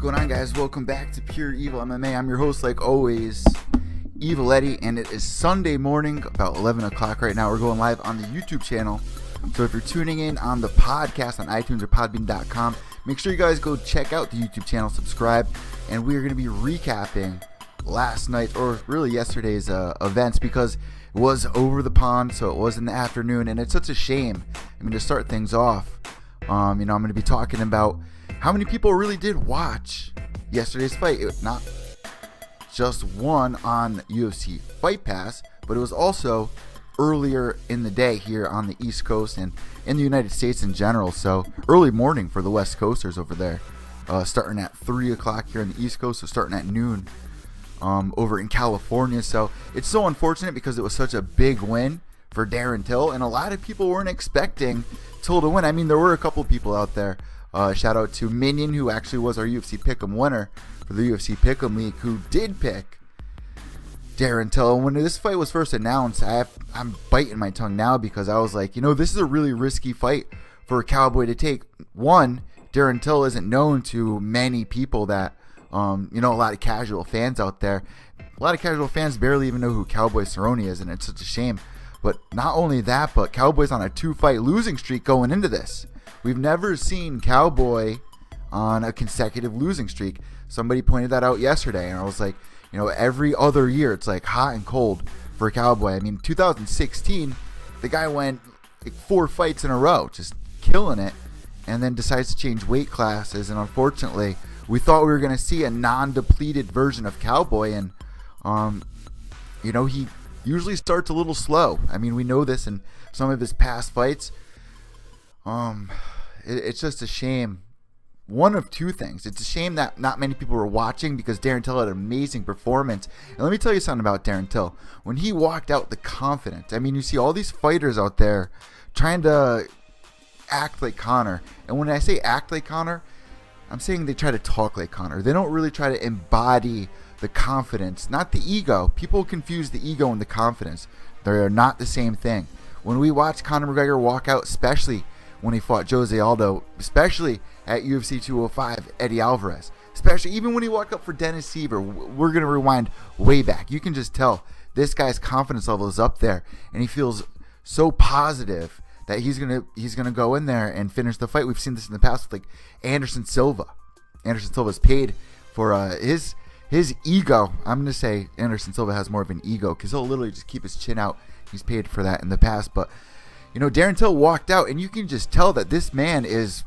going on, guys? Welcome back to Pure Evil MMA. I'm your host, like always, Evil Eddie, and it is Sunday morning, about 11 o'clock right now. We're going live on the YouTube channel. So if you're tuning in on the podcast on iTunes or podbean.com, make sure you guys go check out the YouTube channel, subscribe, and we're going to be recapping last night, or really yesterday's events, because it was over the pond, so it was in the afternoon, and it's such a shame. I mean, to start things off, I'm going to be talking about how many people really did watch yesterday's fight. It was not just one on UFC Fight Pass, but it was also earlier in the day here on the East Coast and in the United States in general. So early morning for the West Coasters over there, starting at 3 o'clock here on the East Coast, so starting at noon over in California. So it's so unfortunate because it was such a big win for Darren Till, and a lot of people weren't expecting Till to win. I mean, there were a couple people out there. Shout out to Minion, who actually was our UFC Pick'em winner for the UFC Pick'em League, who did pick Darren Till. When this fight was first announced, I'm biting my tongue now because I was like, this is a really risky fight for a Cowboy to take. One, Darren Till isn't known to many people that, a lot of casual fans out there. A lot of casual fans barely even know who Cowboy Cerrone is, and it's such a shame. But not only that, but Cowboy's on a 2-fight losing streak going into this. We've never seen Cowboy on a consecutive losing streak. Somebody pointed that out yesterday, and I was like, every other year it's like hot and cold for Cowboy. I mean, 2016, the guy went like 4 fights in a row, just killing it, and then decides to change weight classes. And unfortunately, we thought we were going to see a non-depleted version of Cowboy, and he usually starts a little slow. I mean, we know this in some of his past fights. It's just a shame. One of two things. It's a shame that not many people were watching because Darren Till had an amazing performance. And let me tell you something about Darren Till. When he walked out, the confidence. I mean, you see all these fighters out there trying to act like Conor. And when I say act like Conor, I'm saying they try to talk like Conor. They don't really try to embody the confidence, not the ego. People confuse the ego and the confidence. They're not the same thing. When we watch Conor McGregor walk out, especially when he fought Jose Aldo, especially at UFC 205, Eddie Alvarez, especially even when he walked up for Dennis Siver, we're going to rewind way back. You can just tell this guy's confidence level is up there, and he feels so positive that he's gonna go in there and finish the fight. We've seen this in the past with like Anderson Silva. Anderson Silva's paid for his ego. I'm going to say Anderson Silva has more of an ego because he'll literally just keep his chin out. He's paid for that in the past. But, Darren Till walked out, and you can just tell that this man is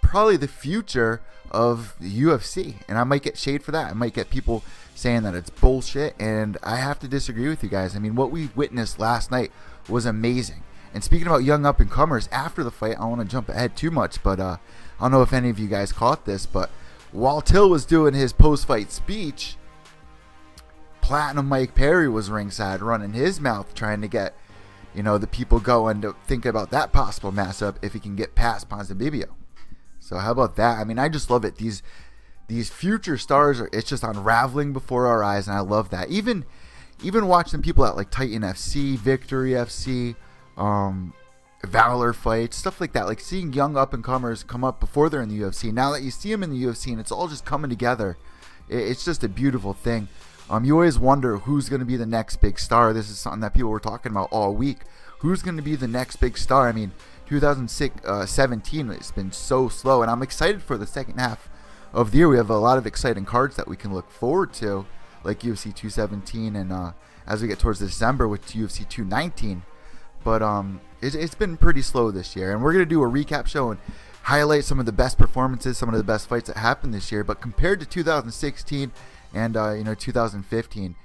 probably the future of the UFC. And I might get shade for that. I might get people saying that it's bullshit, and I have to disagree with you guys. I mean, what we witnessed last night was amazing. And speaking about young up-and-comers, after the fight, I don't want to jump ahead too much, but I don't know if any of you guys caught this, but while Till was doing his post-fight speech, Platinum Mike Perry was ringside running his mouth trying to get, the people going to think about that possible matchup if he can get past Ponzinibbio. So how about that? I mean, I just love it. These future stars, it's just unraveling before our eyes, and I love that. Even watching people at like Titan FC, Victory FC, Valor fights, stuff like that, like seeing young up-and-comers come up before they're in the UFC. Now that you see them in the UFC and it's all just coming together, it's just a beautiful thing. You always wonder who's going to be the next big star. This is something that people were talking about all week. Who's going to be the next big star? I mean, 2017 it's been so slow, and I'm excited for the second half of the year. We have a lot of exciting cards that we can look forward to, like UFC 217, and as we get towards December with UFC 219. But it's been pretty slow this year, and we're going to do a recap show and highlight some of the best performances, some of the best fights that happened this year. But compared to 2016 and 2015,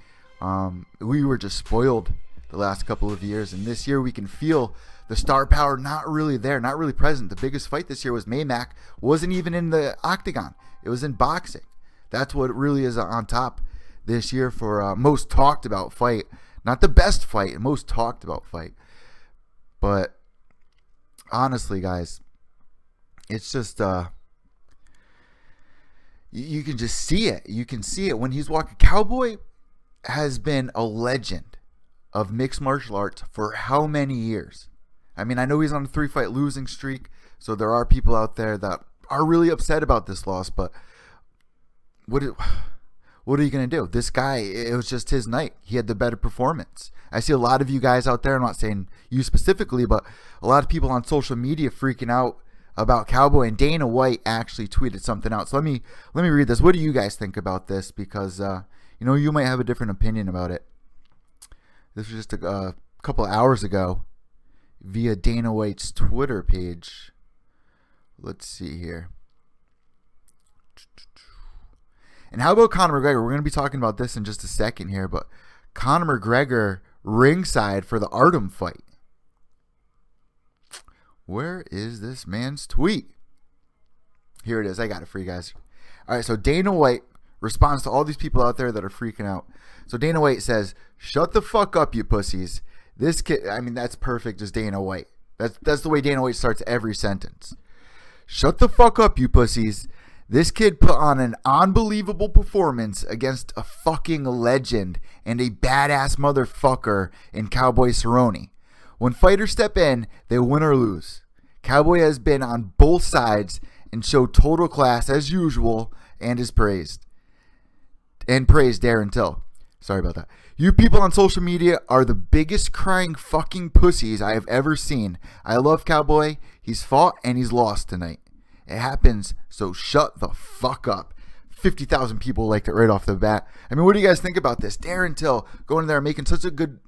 we were just spoiled the last couple of years, and this year we can feel the star power not really there, not really present. The biggest fight this year was Maymack. Wasn't even in the octagon. It was in boxing. That's what really is on top this year for most talked about fight. Not the best fight, most talked about fight. But honestly, guys, it's just you can just see it. You can see it when he's walking. Cowboy has been a legend of mixed martial arts for how many years? I mean, I know he's on a 3-fight losing streak, so there are people out there that are really upset about this loss, but what are you going to do? This guy, it was just his night. He had the better performance. I see a lot of you guys out there, I'm not saying you specifically, but a lot of people on social media freaking out about Cowboy, and Dana White actually tweeted something out. So let me read this. What do you guys think about this? Because you might have a different opinion about it. This was just a couple of hours ago via Dana White's Twitter page. Let's see here. And how about Conor McGregor? We're going to be talking about this in just a second here, but Conor McGregor ringside for the Artem fight. Where is this man's tweet? Here it is. I got it for you guys. All right, so Dana White responds to all these people out there that are freaking out. So Dana White says, "Shut the fuck up, you pussies." This kid, I mean, that's perfect as Dana White. That's the way Dana White starts every sentence. "Shut the fuck up, you pussies. This kid put on an unbelievable performance against a fucking legend and a badass motherfucker in Cowboy Cerrone. When fighters step in, they win or lose. Cowboy has been on both sides and showed total class as usual and is praised. And praised Darren Till." Sorry about that. "You people on social media are the biggest crying fucking pussies I have ever seen. I love Cowboy. He's fought and he's lost tonight. It happens, so shut the fuck up." 50,000 people liked it right off the bat. I mean, what do you guys think about this? Darren Till going in there making such a good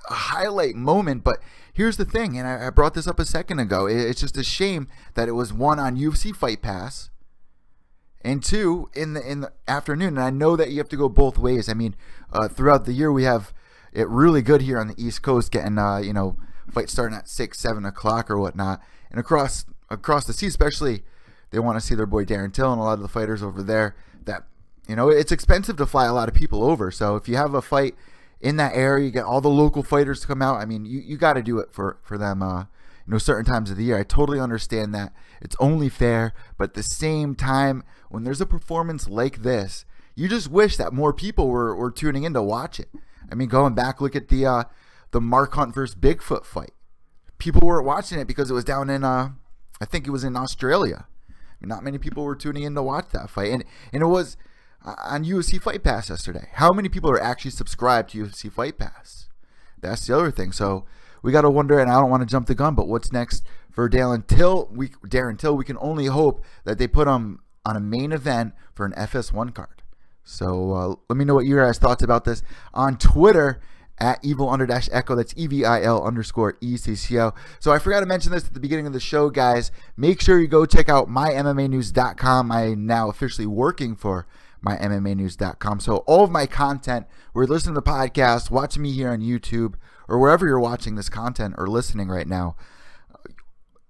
highlight moment, but here's the thing, and I brought this up a second ago. It's just a shame that it was one on UFC Fight Pass and two in the afternoon. And I know that you have to go both ways. I mean, throughout the year we have it really good here on the East Coast, getting fights starting at 6, 7 o'clock or whatnot, and across the sea, especially. They want to see their boy Darren Till and a lot of the fighters over there. That it's expensive to fly a lot of people over. So if you have a fight in that area, you get all the local fighters to come out. I mean, you got to do it for them. Certain times of the year. I totally understand that. It's only fair, but at the same time, when there's a performance like this, you just wish that more people were tuning in to watch it. I mean, going back, look at the Mark Hunt versus Bigfoot fight. People weren't watching it because it was down in I think it was in Australia. Not many people were tuning in to watch that fight. And it was on UFC Fight Pass yesterday. How many people are actually subscribed to UFC Fight Pass? That's the other thing. So we got to wonder, and I don't want to jump the gun, but what's next for Darren Till? We can only hope that they put him on a main event for an FS1 card. So let me know what your guys' thoughts about this on Twitter at evil_echo. That's EVIL_ECCO. So I forgot to mention this at the beginning of the show, guys. Make sure you go check out mymmanews.com. I'm now officially working for mymmanews.com. So all of my content, where you're listening to the podcast, watching me here on YouTube, or wherever you're watching this content or listening right now, you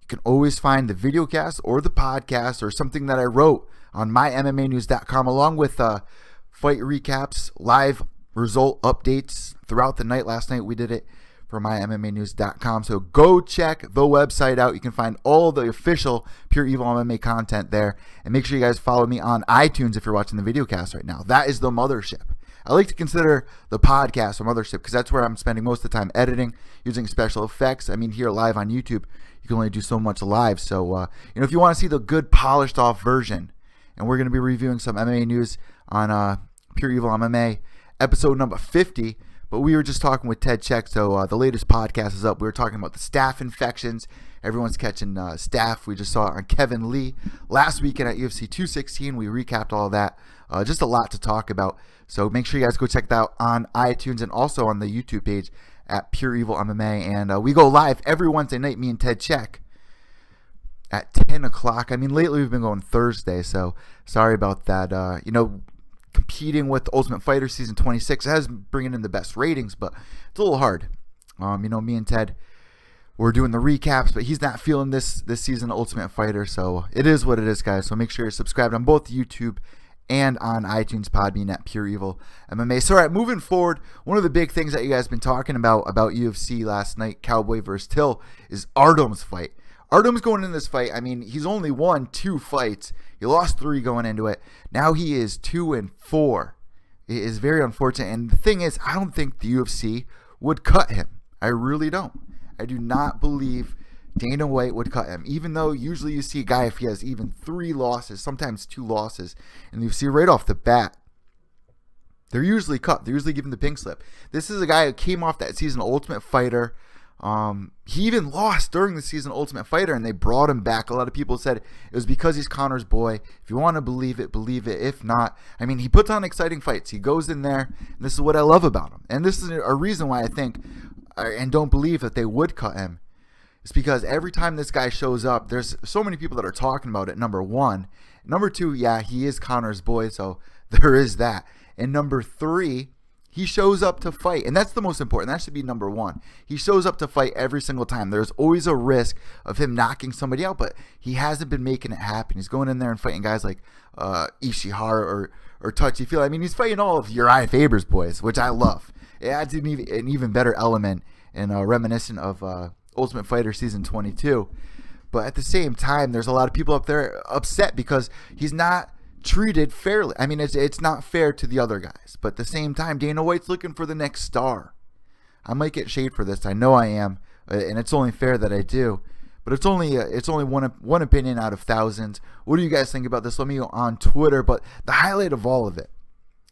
can always find the video cast or the podcast or something that I wrote on mymmanews.com, along with fight recaps, live result updates throughout the night. Last night we did it for mymmanews.com. So go check the website out. You can find all the official Pure Evil MMA content there. And make sure you guys follow me on iTunes if you're watching the video cast right now. That is the mothership. I like to consider the podcast a mothership because that's where I'm spending most of the time editing, using special effects. I mean, here live on YouTube, you can only do so much live. So, if you want to see the good polished off version, and we're going to be reviewing some MMA news on Pure Evil MMA episode number 50, but we were just talking with Ted Check, so the latest podcast is up. We were talking about the staph infections. Everyone's catching staph. We just saw it on Kevin Lee last weekend at UFC 216. We recapped all of that. Just a lot to talk about. So make sure you guys go check that out on iTunes and also on the YouTube page at Pure Evil MMA. And we go live every Wednesday night, me and Ted Check, at 10 o'clock. I mean, lately we've been going Thursday, so sorry about that. Competing with Ultimate Fighter Season 26 has bringing in the best ratings, but it's a little hard. Me and Ted, we're doing the recaps, but he's not feeling this season of Ultimate Fighter, so it is what it is, guys. So make sure you're subscribed on both YouTube and on iTunes, Podbean at Pure Evil MMA. So, all right, moving forward, one of the big things that you guys have been talking about UFC last night, Cowboy versus Till, is Artem's fight. Artem's going in this fight. I mean, he's only won 2 fights. He lost 3 going into it. Now he is 2-4. It is very unfortunate. And the thing is, I don't think the UFC would cut him. I really don't. I do not believe Dana White would cut him, even though usually you see a guy, if he has even 3 losses, sometimes 2 losses, and you see right off the bat, they're usually cut. They're usually given the pink slip. This is a guy who came off that season Ultimate Fighter. He even lost during the season Ultimate Fighter, and they brought him back. A lot of people said it was because he's Conor's boy. If you want to believe it, believe it. If not, I mean, he puts on exciting fights. He goes in there, and this is what I love about him. And this is a reason why I think and don't believe that they would cut him. It's because every time this guy shows up, there's so many people that are talking about it, number one. Number two, yeah, he is Conor's boy, so there is that. And number three, he shows up to fight, and that's the most important. That should be number one. He shows up to fight every single time. There's always a risk of him knocking somebody out, but he hasn't been making it happen. He's going in there and fighting guys like Ishihara or Touchy-Feely. I mean, he's fighting all of Uriah Faber's boys, which I love. It adds an even better element and reminiscent of Ultimate Fighter Season 22. But at the same time, there's a lot of people up there upset because he's not treated fairly. I mean, it's not fair to the other guys. But at the same time, Dana White's looking for the next star. I might get shade for this. I know I am, and it's only fair that I do. But it's only one opinion out of thousands. What do you guys think about this? Let me know on Twitter. But the highlight of all of it,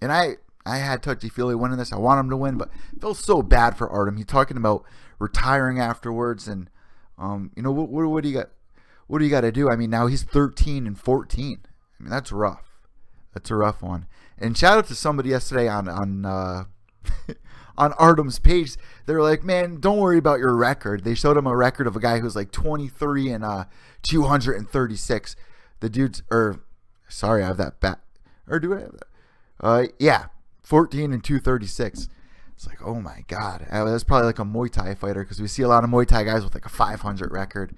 and I had Touchy-Feely winning this. I want him to win, but it felt so bad for Artem. He's talking about retiring afterwards, and what do you got? What do you got to do? I mean, now he's 13 and 14. I mean, that's rough. That's a rough one. And shout out to somebody yesterday on on Artem's page. They were like, "Man, don't worry about your record." They showed him a record of a guy who's like 23 and 236. The dude's, sorry, I have that back. Or do I have that? Yeah, 14 and 236. It's like, oh my God. That's probably like a Muay Thai fighter, because we see a lot of Muay Thai guys with like a 500 record.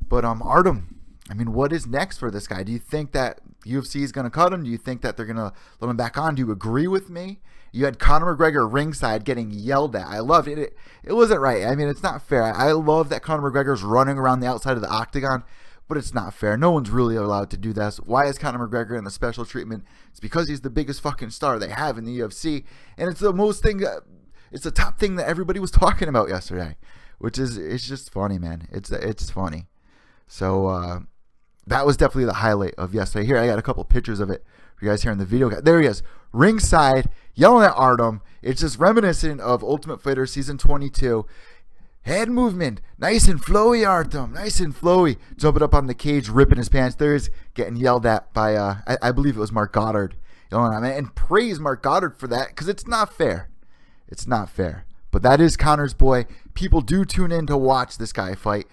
But Artem, I mean, what is next for this guy? Do you think that UFC is going to cut him? Do you think that they're going to let him back on? Do you agree with me? You had Conor McGregor ringside getting yelled at. I loved it. It wasn't right. I mean, it's not fair. I love that Conor McGregor's running around the outside of the octagon, but it's not fair. No one's really allowed to do this. Why is Conor McGregor in the special treatment? It's because he's the biggest fucking star they have in the UFC, and it's the most thing. It's the top thing that everybody was talking about yesterday, which is, it's just funny, man. It's funny. So that was definitely the highlight of yesterday. Here, I got a couple pictures of it for you guys here in the video. There he is, ringside, yelling at Artem. It's just reminiscent of Ultimate Fighter Season 22. Head movement, nice and flowy, Artem, nice and flowy. Jumping up on the cage, ripping his pants. There he's getting yelled at by, I believe it was Mark Goddard. And praise Mark Goddard for that, because it's not fair. It's not fair. But that is Conor's boy. People do tune in to watch this guy fight.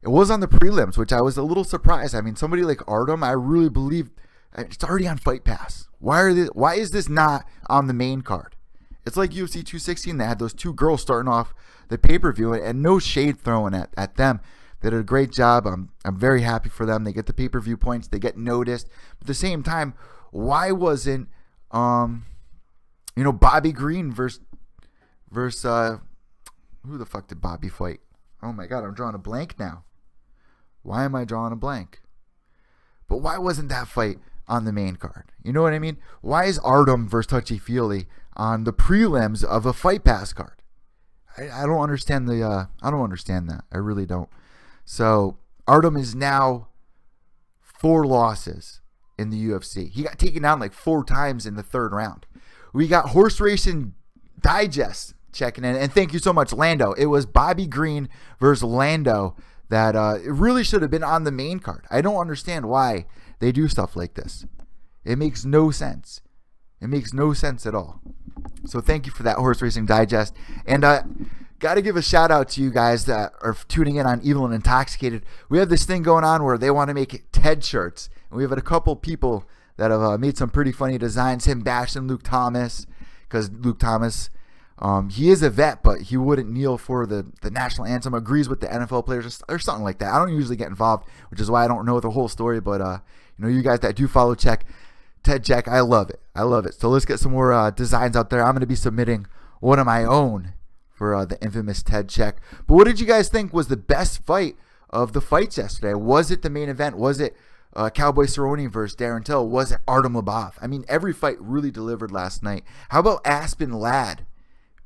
It was on the prelims, which I was a little surprised. I mean, somebody like Artem, I really believe it's already on Fight Pass. Why is this not on the main card? It's like UFC 216. They had those 2 girls starting off the pay-per-view, and no shade thrown at them. They did a great job. I'm very happy for them. They get the pay-per-view points. They get noticed. But at the same time, why wasn't Bobby Green versus who the fuck did Bobby fight? Oh my God, I'm drawing a blank now. Why am I drawing a blank? But why wasn't that fight on the main card? You know what I mean? Why is Artem versus Touchy-Feely on the prelims of a Fight Pass card? I don't understand I don't understand that. I really don't. So Artem is now 4 losses in the UFC. He got taken down like 4 times in the 3rd round. We got Horse Racing Digest checking in, and thank you so much, Lando. It was Bobby Green versus Lando that it really should have been on the main card. I don't understand why they do stuff like this. It makes no sense. It makes no sense at all. So thank you for that, Horse Racing Digest. And got to give a shout out to you guys that are tuning in on Evil and Intoxicated. We have this thing going on where they want to make TED shirts, and we have a couple people that have made some pretty funny designs. Him bashing Luke Thomas, because Luke Thomas, he is a vet, but he wouldn't kneel for the national anthem, agrees with the NFL players or something like that. I don't usually get involved, which is why I don't know the whole story, but you guys that do follow TED Check, I love it. I love it. So let's get some more designs out there. I'm going to be submitting one of my own for the infamous TED Check. But what did you guys think was the best fight of the fights yesterday? Was it the main event? Was it Cowboy Cerrone versus Darren Till? Was it Artem Lobov? I mean, every fight really delivered last night. How about Aspen Ladd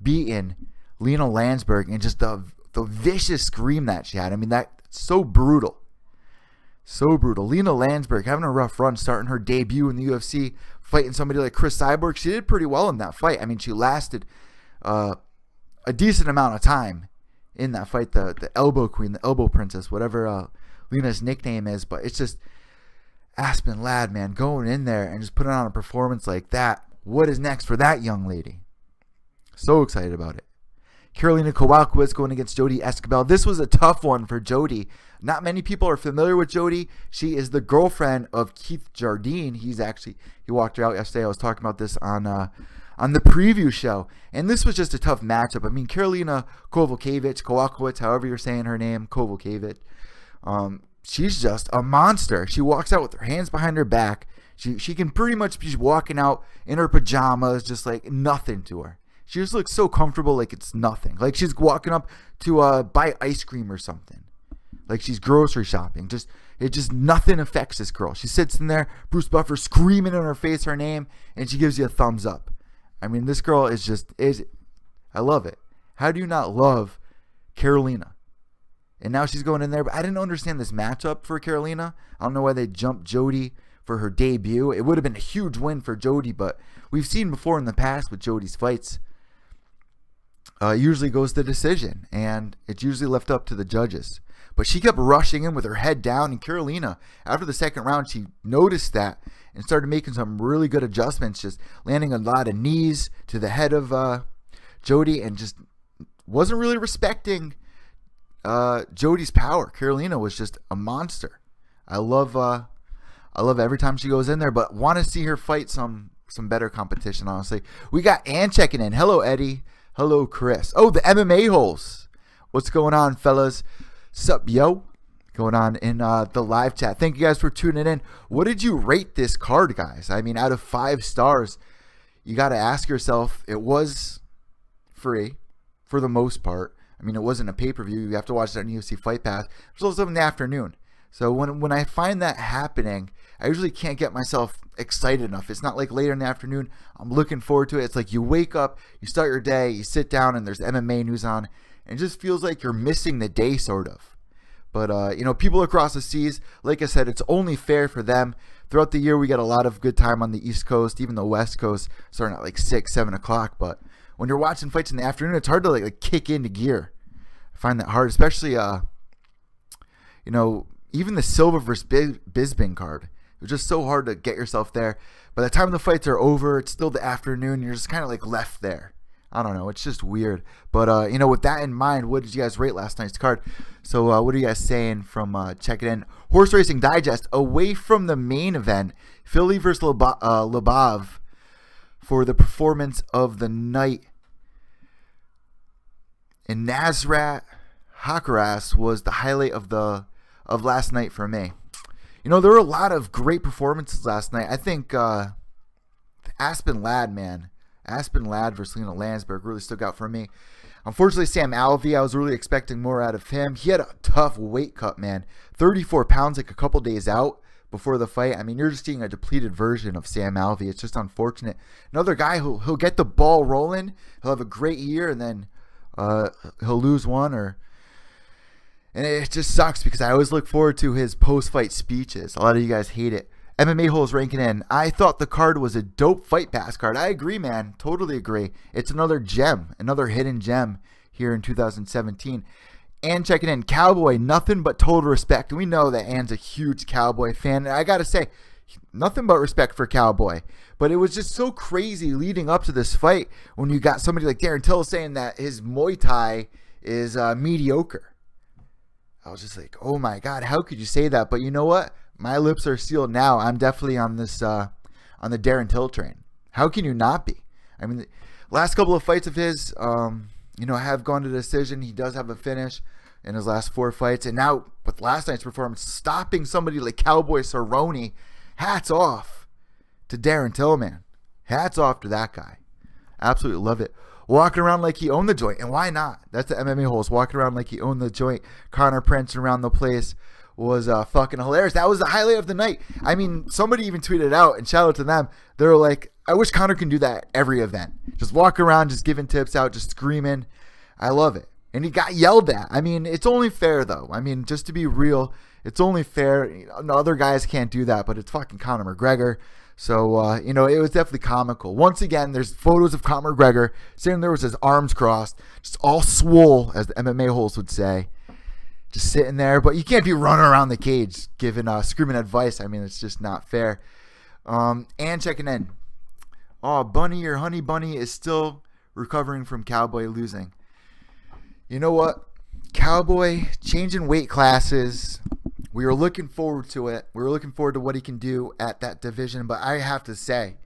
beating Lena Landsberg and just the vicious scream that she had? I mean, that so brutal. So brutal. Lena Landsberg having a rough run, starting her debut in the UFC, fighting somebody like Chris Cyborg. She did pretty well in that fight. I mean, she lasted a decent amount of time in that fight. The Elbow Queen, the Elbow Princess, whatever Lena's nickname is. But it's just Aspen Ladd, man, going in there and just putting on a performance like that. What is next for that young lady? So excited about it. Karolina Kowalkiewicz going against Jodie Esquibel. This was a tough one for Jodie. Not many people are familiar with Jodie. She is the girlfriend of Keith Jardine. He walked her out yesterday. I was talking about this on the preview show. And this was just a tough matchup. I mean, Karolina Kowalkiewicz, however you're saying her name, Kowalkiewicz. She's just a monster. She walks out with her hands behind her back. She can pretty much be walking out in her pajamas, just like nothing to her. She just looks so comfortable, like it's nothing. Like she's walking up to buy ice cream or something. Like she's grocery shopping. It just nothing affects this girl. She sits in there, Bruce Buffer screaming in her face her name, and she gives you a thumbs up. I mean, this girl is I love it. How do you not love Karolina? And now she's going in there, but I didn't understand this matchup for Karolina. I don't know why they jumped Jodie for her debut. It would have been a huge win for Jodie, but we've seen before in the past with Jodie's fights, usually goes to decision, and it's usually left up to the judges. But she kept rushing in with her head down, and Karolina, after the second round, she noticed that and started making some really good adjustments, just landing a lot of knees to the head of Jodie, and just wasn't really respecting Jodie's power. Karolina was just a monster. I love every time she goes in there, but want to see her fight some better competition, honestly. We got Ann checking in. Hello, Eddie. Hello, Chris. Oh, the MMA holes. What's going on, fellas? Sup, yo? Going on in the live chat. Thank you guys for tuning in. What did you rate this card, guys? I mean, out of 5 stars, you got to ask yourself, it was free for the most part. I mean, it wasn't a pay-per-view. You have to watch that on UFC Fight Pass. It was also in the afternoon. So when I find that happening, I usually can't get myself excited enough. It's not like later in the afternoon. I'm looking forward to it. It's like you wake up, you start your day, you sit down, and there's MMA news on, and it just feels like you're missing the day, sort of. But, people across the seas, like I said, it's only fair for them. Throughout the year, we get a lot of good time on the East Coast, even the West Coast, starting at like 6, 7 o'clock. But when you're watching fights in the afternoon, it's hard to like kick into gear. I find that hard, especially, even the Silva versus Bisping card. It was just so hard to get yourself there. By the time the fights are over, it's still the afternoon. You're just kind of like left there. I don't know. It's just weird. But, with that in mind, what did you guys rate last night's card? So what are you guys saying from checking in? Horse Racing Digest, away from the main event, Philly versus Lobov for the performance of the night. And Nasrat Haqparast was the highlight of last night for me. There were a lot of great performances last night. I think Aspen Ladd versus Lena Landsberg really stuck out for me. Unfortunately, Sam Alvey, I was really expecting more out of him. He had a tough weight cut, man. 34 pounds like a couple days out before the fight. I mean, you're just seeing a depleted version of Sam Alvey. It's just unfortunate. Another guy who'll get the ball rolling. He'll have a great year, and then he'll lose one and it just sucks because I always look forward to his post-fight speeches. A lot of you guys hate it. MMA Holes ranking in. I thought the card was a dope Fight Pass card. I agree, man. Totally agree. It's another gem, another hidden gem here in 2017. And checking in. Cowboy, nothing but total respect. We know that Ann's a huge Cowboy fan. And I got to say, nothing but respect for Cowboy. But it was just so crazy leading up to this fight when you got somebody like Darren Till saying that his Muay Thai is mediocre. I was just like, oh my God, how could you say that? But you know what? My lips are sealed now. I'm definitely on this, on the Darren Till train. How can you not be? I mean, the last couple of fights of his, have gone to decision. He does have a finish in his last 4 fights. And now with last night's performance, stopping somebody like Cowboy Cerrone, hats off to Darren Till, man. Hats off to that guy. Absolutely love it. Walking around like he owned the joint. And why not? That's the MMA Holes. Walking around like he owned the joint. Connor prancing around the place was fucking hilarious. That was the highlight of the night. I mean, somebody even tweeted out, and shout out to them. They were like, I wish Connor can do that every event. Just walk around, just giving tips out, just screaming. I love it. and he got yelled at. I mean, it's only fair, though. I mean, just to be real, it's only fair. Other guys can't do that, but it's fucking Conor McGregor. So, it was definitely comical. Once again, there's photos of Conor McGregor sitting there with his arms crossed, just all swole, as the MMA holes would say. Just sitting there. But you can't be running around the cage giving screaming advice. I mean, it's just not fair. And checking in. Oh, Bunny or Honey Bunny is still recovering from Cowboy losing. You know what? Cowboy changing weight classes. We were looking forward to it. We were looking forward to what he can do at that division. But I have to say,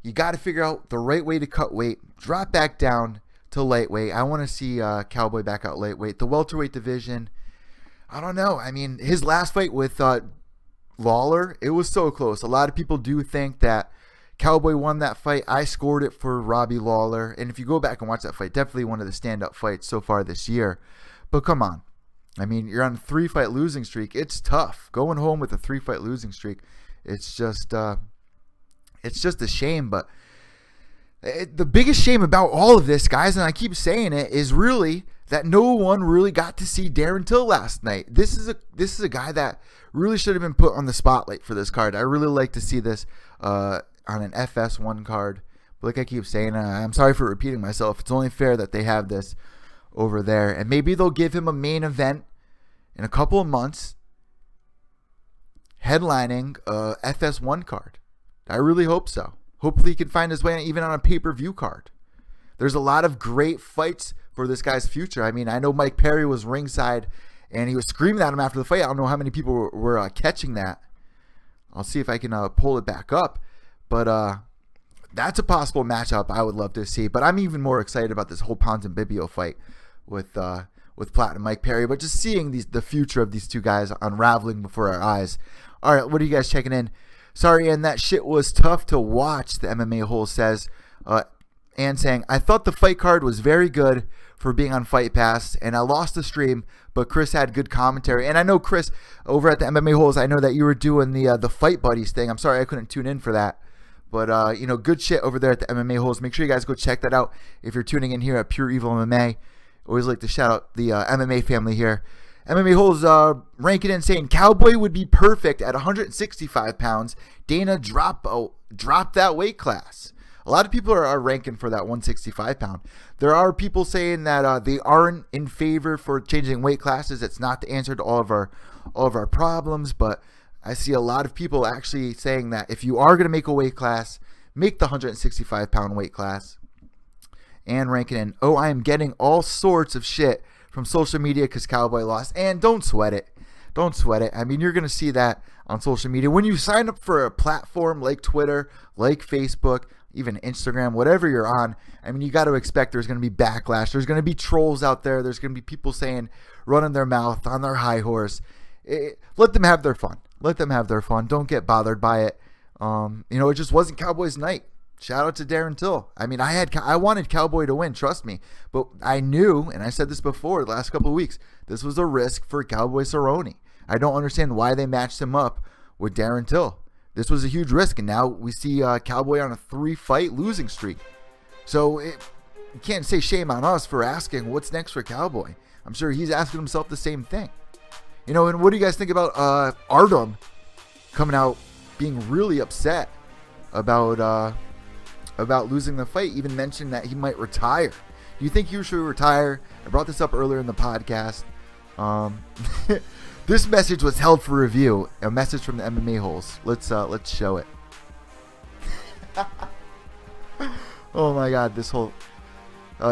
you got to figure out the right way to cut weight. Drop back down to lightweight. I want to see Cowboy back out lightweight. The welterweight division, I don't know. I mean, his last fight with Lawler, it was so close. A lot of people do think that Cowboy won that fight. I scored it for Robbie Lawler. And if you go back and watch that fight, definitely one of the stand-up fights so far this year. But come on. I mean, you're on a 3-fight losing streak. It's tough. Going home with a 3-fight losing streak, it's just a shame. But the biggest shame about all of this, guys, and I keep saying it, is really that no one really got to see Darren Till last night. This is a guy that really should have been put on the spotlight for this card. I really like to see this on an FS1 card. But like I keep saying, I'm sorry for repeating myself. It's only fair that they have this over there. And maybe they'll give him a main event in a couple of months headlining a FS1 card. I really hope so. Hopefully he can find his way even on a pay-per-view card. There's a lot of great fights for this guy's future. I mean, I know Mike Perry was ringside and he was screaming at him after the fight. I don't know how many people were catching that. I'll see if I can pull it back up. But that's a possible matchup I would love to see. But I'm even more excited about this whole Pons and Bibio fight with Platt and Mike Perry. But just seeing the future of these two guys unraveling before our eyes. All right, what are you guys checking in? Sorry, and that shit was tough to watch, the MMA hole says. And saying, I thought the fight card was very good for being on Fight Pass, and I lost the stream, but Chris had good commentary. And I know, Chris, over at the MMA holes, I know that you were doing the Fight Buddies thing. I'm sorry I couldn't tune in for that. But, good shit over there at the MMA holes. Make sure you guys go check that out if you're tuning in here at Pure Evil MMA. Always like to shout out the MMA family here. MMA holes ranking in saying Cowboy would be perfect at 165 pounds. Dana drop that weight class. A lot of people are ranking for that 165 pound. There are people saying that they aren't in favor for changing weight classes. It's not the answer to all of our problems, but I see a lot of people actually saying that if you are going to make a weight class, make the 165 pound weight class. And ranking in, I am getting all sorts of shit from social media because Cowboy lost. And don't sweat it. Don't sweat it. I mean, you're going to see that on social media. When you sign up for a platform like Twitter, like Facebook, even Instagram, whatever you're on, I mean, you got to expect there's going to be backlash. There's going to be trolls out there. There's going to be people saying, running their mouth on their high horse. Let them have their fun. Let them have their fun. Don't get bothered by it. It just wasn't Cowboy's night. Shout out to Darren Till. I mean, I wanted Cowboy to win, trust me. But I knew, and I said this before the last couple of weeks, this was a risk for Cowboy Cerrone. I don't understand why they matched him up with Darren Till. This was a huge risk, and now we see Cowboy on a 3-fight losing streak. So you can't say shame on us for asking what's next for Cowboy. I'm sure he's asking himself the same thing. And what do you guys think about Artem coming out being really upset about losing the fight? Even mentioned that he might retire. Do you think he should retire? I brought this up earlier in the podcast. This message was held for review. A message from the MMA holes. Let's show it. Oh my God, this whole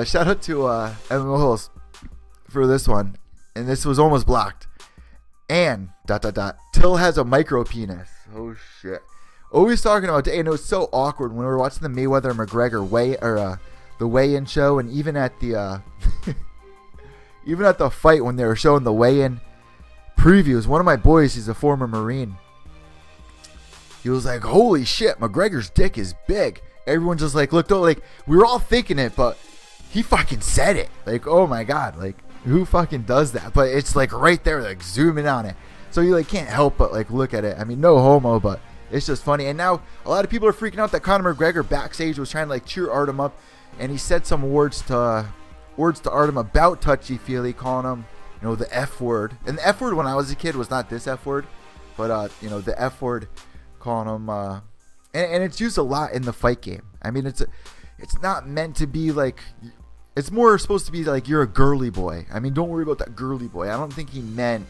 shout out to MMA holes for this one, and this was almost blocked. And ... Till has a micro penis. Oh shit. Always talking about, and it was so awkward when we were watching the Mayweather McGregor the weigh-in show, and even at the even at the fight when they were showing the weigh-in previews. One of my boys, he's a former Marine. He was like, "Holy shit, McGregor's dick is big." Everyone just looked over, we were all thinking it, but he fucking said it. Oh my God, who fucking does that? But it's right there, zooming on it, so you can't help but look at it. I mean, no homo, but it's just funny. And now a lot of people are freaking out that Conor McGregor backstage was trying to cheer Artem up, and he said some words to words to Artem about touchy-feely, calling him, the F word. And the F word when I was a kid was not this F word, but, the F word, calling him, and it's used a lot in the fight game. I mean, it's not meant to be like, it's more supposed to be like you're a girly boy. I mean, don't worry about that girly boy. I don't think he meant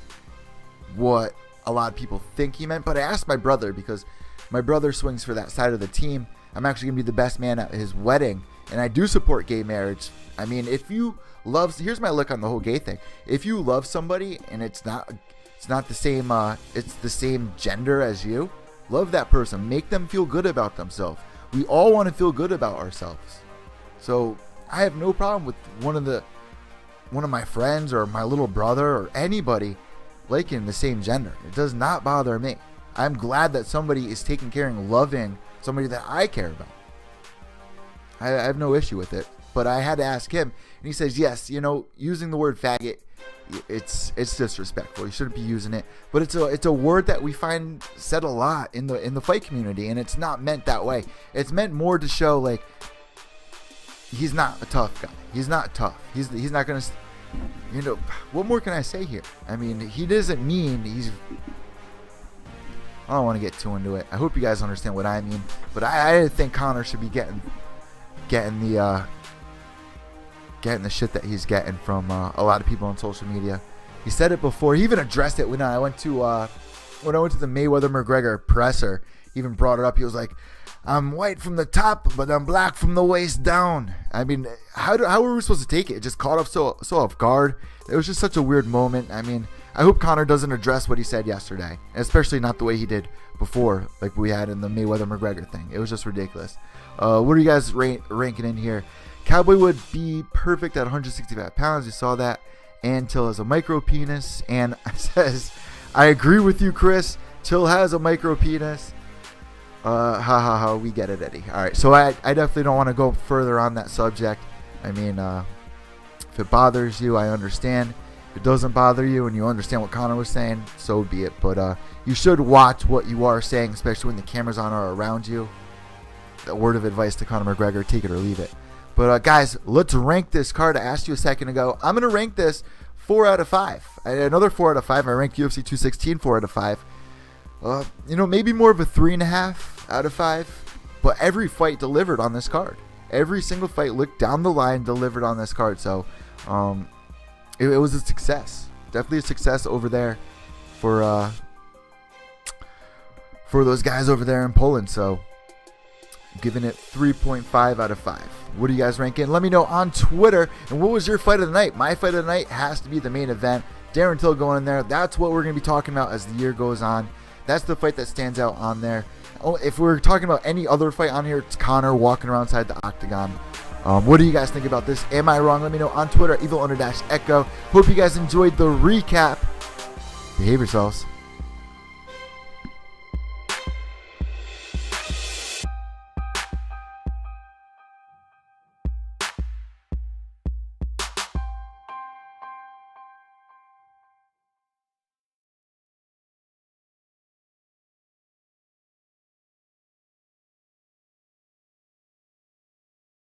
what a lot of people think he meant, but I asked my brother, because my brother swings for that side of the team. I'm actually going to be the best man at his wedding, and I do support gay marriage. I mean, if you love, here's my look on the whole gay thing. If you love somebody and it's not the same, it's the same gender as you, love that person. Make them feel good about themselves. We all want to feel good about ourselves. So I have no problem with one of my friends or my little brother or anybody liking the same gender. It does not bother me. I'm glad that somebody is taking care and loving somebody that I care about. I have no issue with it. But I had to ask him, and he says, yes, using the word faggot, it's disrespectful. You shouldn't be using it. But it's a word that we find said a lot in the fight community, and it's not meant that way. It's meant more to show like he's not a tough guy. He's not tough. He's not gonna. What more can I say here? I mean, he doesn't mean he's. I don't want to get too into it. I hope you guys understand what I mean. But I think Conor should be getting the shit that he's getting from a lot of people on social media. He said it before. He even addressed it when I went to the Mayweather McGregor presser. He even brought it up. He was like, "I'm white from the top, but I'm black from the waist down." I mean, how were we supposed to take it? It just caught up so off guard. It was just such a weird moment. I mean, I hope Conor doesn't address what he said yesterday, especially not the way he did before, like we had in the Mayweather McGregor thing. It was just ridiculous. What are you guys ranking in here? Cowboy would be perfect at 165 pounds. You saw that. And Till has a micro penis. And says, I agree with you, Chris. Till has a micro penis. We get it, Eddie. All right. So I definitely don't want to go further on that subject. I mean, if it bothers you, I understand. If it doesn't bother you and you understand what Conor was saying, so be it. But you should watch what you are saying, especially when the cameras on are around you. A word of advice to Conor McGregor, take it or leave it. But guys, let's rank this card. I asked you a second ago. I'm going to rank this 4 out of 5. Another 4 out of 5. I ranked UFC 216 4 out of 5. Maybe more of a 3.5 out of 5. But every fight delivered on this card. Every single fight looked down the line, delivered on this card. So it was a success. Definitely a success over there for those guys over there in Poland. So giving it 3.5 out of 5. What do you guys rank in? Let me know on Twitter. And what was your fight of the night? My fight of the night has to be the main event. Darren Till going in there. That's what we're going to be talking about as the year goes on. That's the fight that stands out on there. Oh, if we're talking about any other fight on here, it's Conor walking around inside the octagon. What do you guys think about this? Am I wrong? Let me know on Twitter, evil_echo. Hope you guys enjoyed the recap. Behave yourselves.